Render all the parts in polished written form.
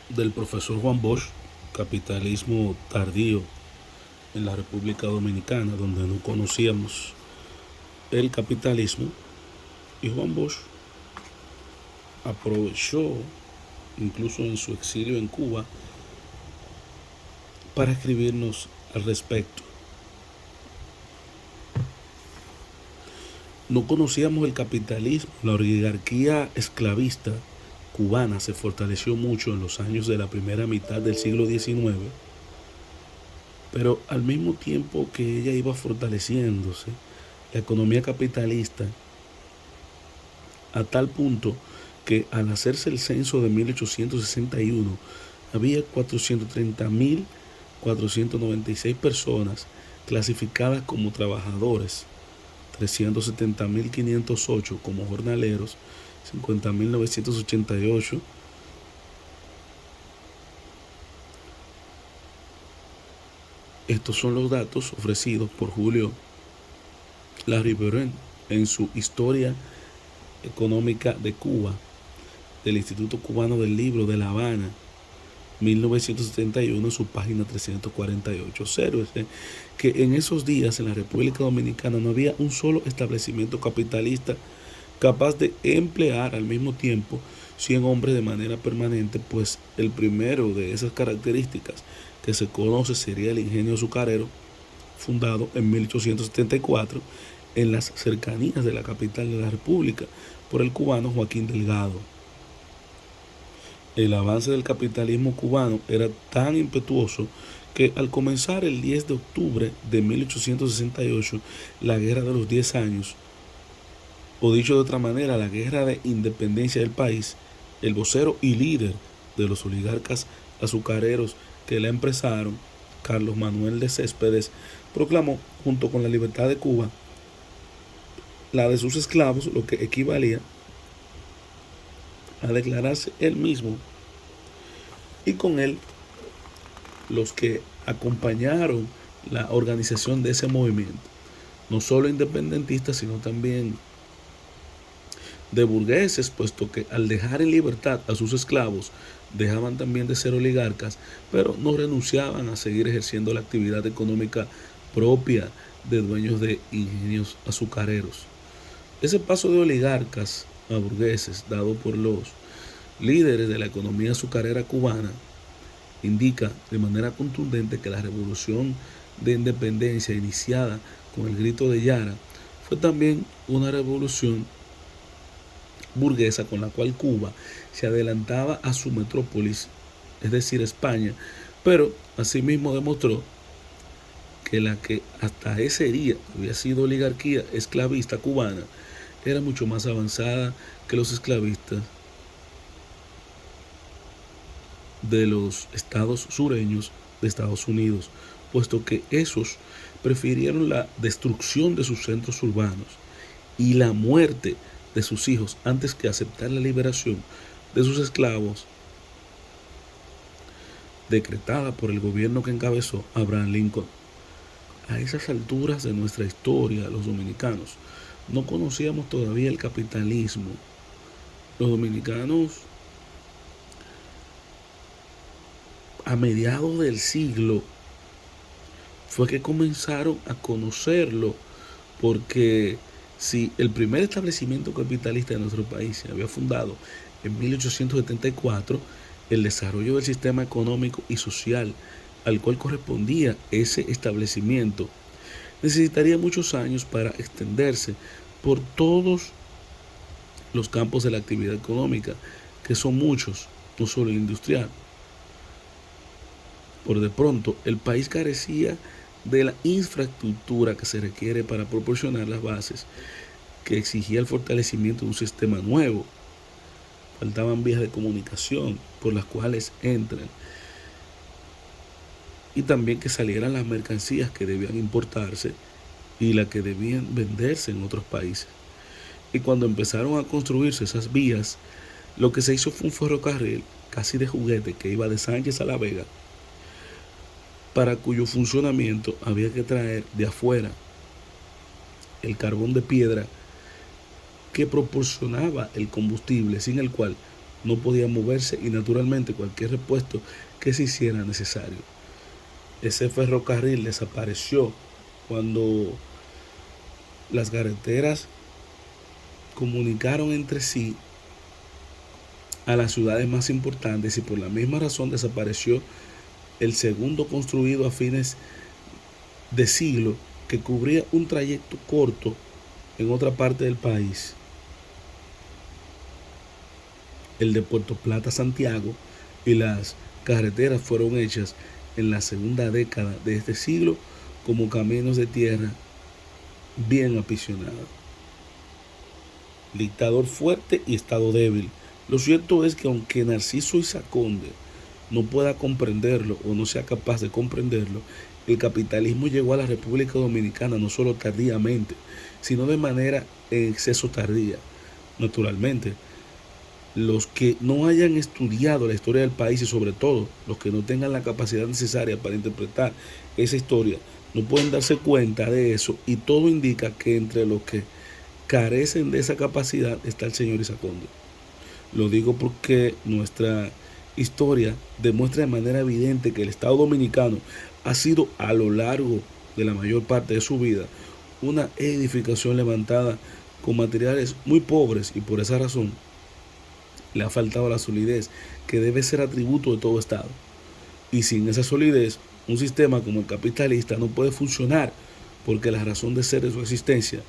del profesor Juan Bosch, Capitalismo tardío en la República Dominicana, donde no conocíamos el capitalismo, y Juan Bosch aprovechó, incluso en su exilio en Cuba, para escribirnos al respecto. No conocíamos el capitalismo, la oligarquía esclavista cubana se fortaleció mucho en los años de la primera mitad del siglo XIX, pero al mismo tiempo que ella iba fortaleciéndose, la economía capitalista, a tal punto que al hacerse el censo de 1861 había 430.496 personas clasificadas como trabajadores, 370.508 como jornaleros, 50.988. Estos son los datos ofrecidos por Julio Lariveren en su Historia Económica de Cuba del Instituto Cubano del Libro de La Habana, 1971, en su página 348. Obsérvese que en esos días en la República Dominicana no había un solo establecimiento capitalista capaz de emplear al mismo tiempo 100 hombres de manera permanente, pues el primero de esas características que se conoce sería el ingenio azucarero, fundado en 1874 en las cercanías de la capital de la República por el cubano Joaquín Delgado. El avance del capitalismo cubano era tan impetuoso que al comenzar el 10 de octubre de 1868 la Guerra de los 10 años, o dicho de otra manera, la Guerra de Independencia del país, el vocero y líder de los oligarcas azucareros que la empezaron, Carlos Manuel de Céspedes, proclamó, junto con la libertad de Cuba, la de sus esclavos, lo que equivalía a declararse él mismo y con él los que acompañaron la organización de ese movimiento, no solo independentistas, sino también de burgueses, puesto que al dejar en libertad a sus esclavos, dejaban también de ser oligarcas, pero no renunciaban a seguir ejerciendo la actividad económica propia de dueños de ingenios azucareros. Ese paso de oligarcas a burgueses, dado por los líderes de la economía azucarera cubana, indica de manera contundente que la revolución de independencia iniciada con el grito de Yara fue también una revolución burguesa con la cual Cuba se adelantaba a su metrópolis, es decir, España, pero asimismo demostró que la que hasta ese día había sido oligarquía esclavista cubana era mucho más avanzada que los esclavistas de los estados sureños de Estados Unidos, puesto que esos prefirieron la destrucción de sus centros urbanos y la muerte de sus hijos antes que aceptar la liberación de sus esclavos decretada por el gobierno que encabezó Abraham Lincoln. A esas alturas de nuestra historia, los dominicanos no conocíamos todavía el capitalismo. Los dominicanos a mediados del siglo fue que comenzaron a conocerlo, porque si el primer establecimiento capitalista de nuestro país se había fundado en 1874, el desarrollo del sistema económico y social al cual correspondía ese establecimiento necesitaría muchos años para extenderse por todos los campos de la actividad económica, que son muchos, no solo el industrial. Por de pronto, el país carecía de la infraestructura que se requiere para proporcionar las bases que exigía el fortalecimiento de un sistema nuevo. Faltaban vías de comunicación por las cuales entren, y también que salieran las mercancías que debían importarse y las que debían venderse en otros países. Y cuando empezaron a construirse esas vías, lo que se hizo fue un ferrocarril casi de juguete que iba de Sánchez a La Vega, para cuyo funcionamiento había que traer de afuera el carbón de piedra que proporcionaba el combustible sin el cual no podía moverse y naturalmente cualquier repuesto que se hiciera necesario. Ese ferrocarril desapareció cuando las carreteras comunicaron entre sí a las ciudades más importantes y por la misma razón desapareció el segundo construido a fines de siglo que cubría un trayecto corto en otra parte del país, el de Puerto Plata a Santiago, y las carreteras fueron hechas en la segunda década de este siglo como caminos de tierra bien apisionados. Dictador fuerte y Estado débil. Lo cierto es que aunque Narciso Isaac Conde no pueda comprenderlo o no sea capaz de comprenderlo, el capitalismo llegó a la República Dominicana no solo tardíamente, sino de manera en exceso tardía. Naturalmente, los que no hayan estudiado la historia del país y sobre todo los que no tengan la capacidad necesaria para interpretar esa historia, no pueden darse cuenta de eso y todo indica que entre los que carecen de esa capacidad está el señor Isaac Conde. Lo digo porque nuestra historia demuestra de manera evidente que el Estado Dominicano ha sido a lo largo de la mayor parte de su vida una edificación levantada con materiales muy pobres y por esa razón le ha faltado la solidez que debe ser atributo de todo Estado. Y sin esa solidez, un sistema como el capitalista no puede funcionar porque la razón de ser de su existencia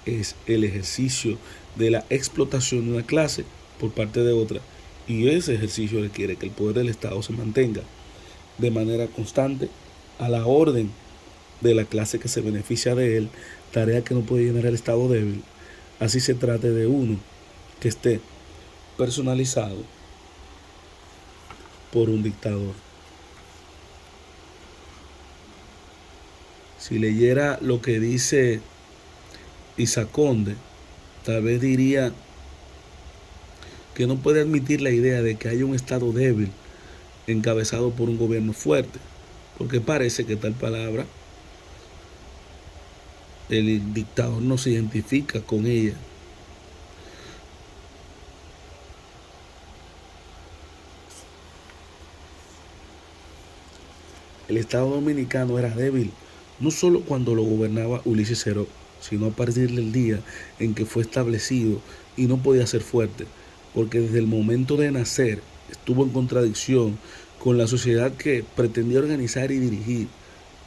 es el ejercicio de la explotación de una clase por parte de otra, y ese ejercicio requiere que el poder del Estado se mantenga de manera constante a la orden de la clase que se beneficia de él, tarea que no puede llenar el Estado débil, así se trate de uno que esté personalizado por un dictador. Si leyera lo que dice Isaac Conde, tal vez diría que no puede admitir la idea de que haya un Estado débil encabezado por un gobierno fuerte, porque parece que tal palabra el dictador no se identifica con ella. El Estado dominicano era débil, no solo cuando lo gobernaba Ulises Ceró, sino a partir del día en que fue establecido y no podía ser fuerte, porque desde el momento de nacer estuvo en contradicción con la sociedad que pretendía organizar y dirigir.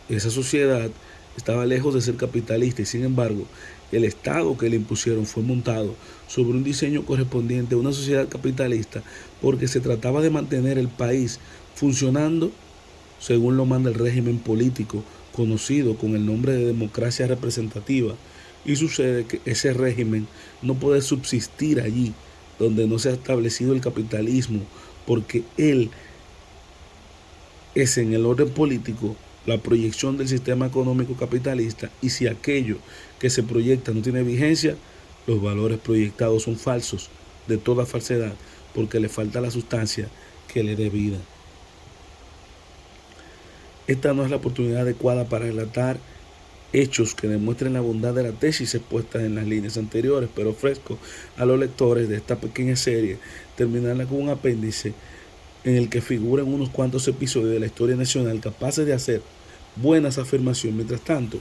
Esa sociedad estaba lejos de ser capitalista y sin embargo el Estado que le impusieron fue montado sobre un diseño correspondiente a una sociedad capitalista porque se trataba de mantener el país funcionando según lo manda el régimen político conocido con el nombre de democracia representativa. Y sucede que ese régimen no puede subsistir allí donde no se ha establecido el capitalismo, porque él es en el orden político la proyección del sistema económico capitalista, y si aquello que se proyecta no tiene vigencia, los valores proyectados son falsos, de toda falsedad, porque le falta la sustancia que le dé vida. Esta no es la oportunidad adecuada para relatar hechos que demuestren la bondad de la tesis expuesta en las líneas anteriores, pero ofrezco a los lectores de esta pequeña serie terminarla con un apéndice en el que figuran unos cuantos episodios de la historia nacional capaces de hacer buenas afirmaciones. Mientras tanto,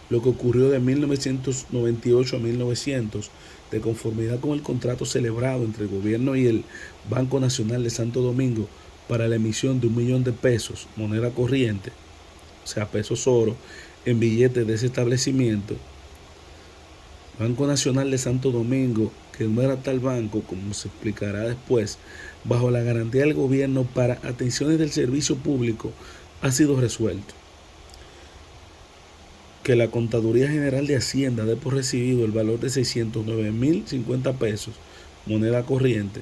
lo que ocurrió de 1998 a 1900, de conformidad con el contrato celebrado entre el gobierno y el Banco Nacional de Santo Domingo para la emisión de 1.000.000 de pesos, moneda corriente, o sea, pesos oro, en billetes de ese establecimiento, Banco Nacional de Santo Domingo, que no era tal banco, como se explicará después, bajo la garantía del gobierno para atenciones del servicio público, ha sido resuelto. Que la Contaduría General de Hacienda dé por recibido el valor de 609.050 pesos, moneda corriente,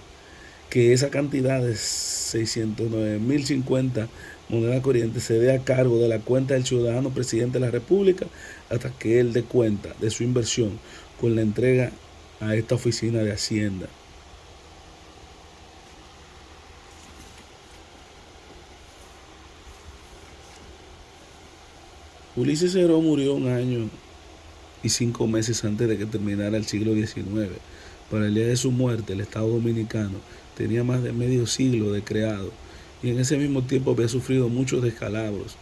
que esa cantidad de 609.050 moneda corriente se dé a cargo de la cuenta del ciudadano presidente de la República hasta que él dé cuenta de su inversión con la entrega a esta oficina de Hacienda. Ulises Ceró murió 1 año y 5 meses antes de que terminara el siglo XIX, Para el día de su muerte, el Estado Dominicano tenía más de medio siglo de creado y en ese mismo tiempo había sufrido muchos descalabros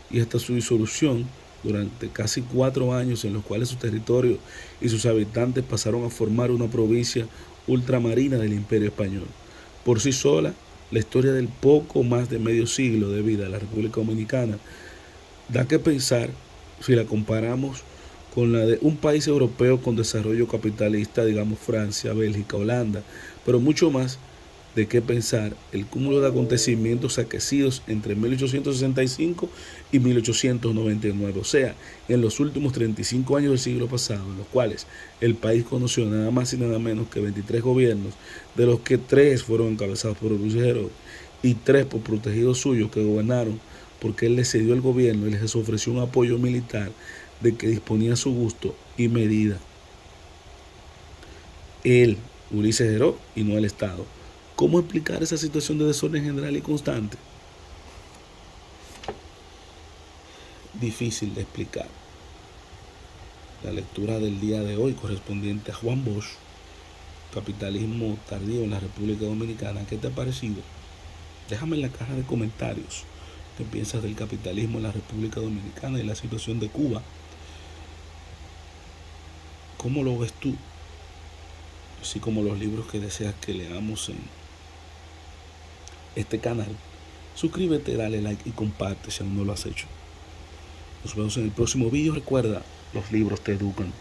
y hasta su disolución durante casi 4 años en los cuales su territorio y sus habitantes pasaron a formar una provincia ultramarina del Imperio Español. Por sí sola, la historia del poco más de medio siglo de vida de la República Dominicana da que pensar si la comparamos con la de un país europeo con desarrollo capitalista, digamos Francia, Bélgica, Holanda, pero mucho más de qué pensar el cúmulo de acontecimientos aquecidos entre 1865 y 1899, o sea, en los últimos 35 años del siglo pasado, en los cuales el país conoció nada más y nada menos que 23 gobiernos, de los que 3 fueron encabezados por Luis Heró y 3 por protegidos suyos que gobernaron porque él les cedió el gobierno y les ofreció un apoyo militar de que disponía a su gusto y medida. Él, Ulises Heró, y no el Estado. ¿Cómo explicar esa situación de desorden general y constante? Difícil de explicar. La lectura del día de hoy correspondiente a Juan Bosch, Capitalismo tardío en la República Dominicana, ¿qué te ha parecido? Déjame en la caja de comentarios qué piensas del capitalismo en la República Dominicana y la situación de Cuba. ¿Cómo lo ves tú? Así como los libros que deseas que leamos en este canal. Suscríbete, dale like y comparte si aún no lo has hecho. Nos vemos en el próximo vídeo. Recuerda, los libros te educan.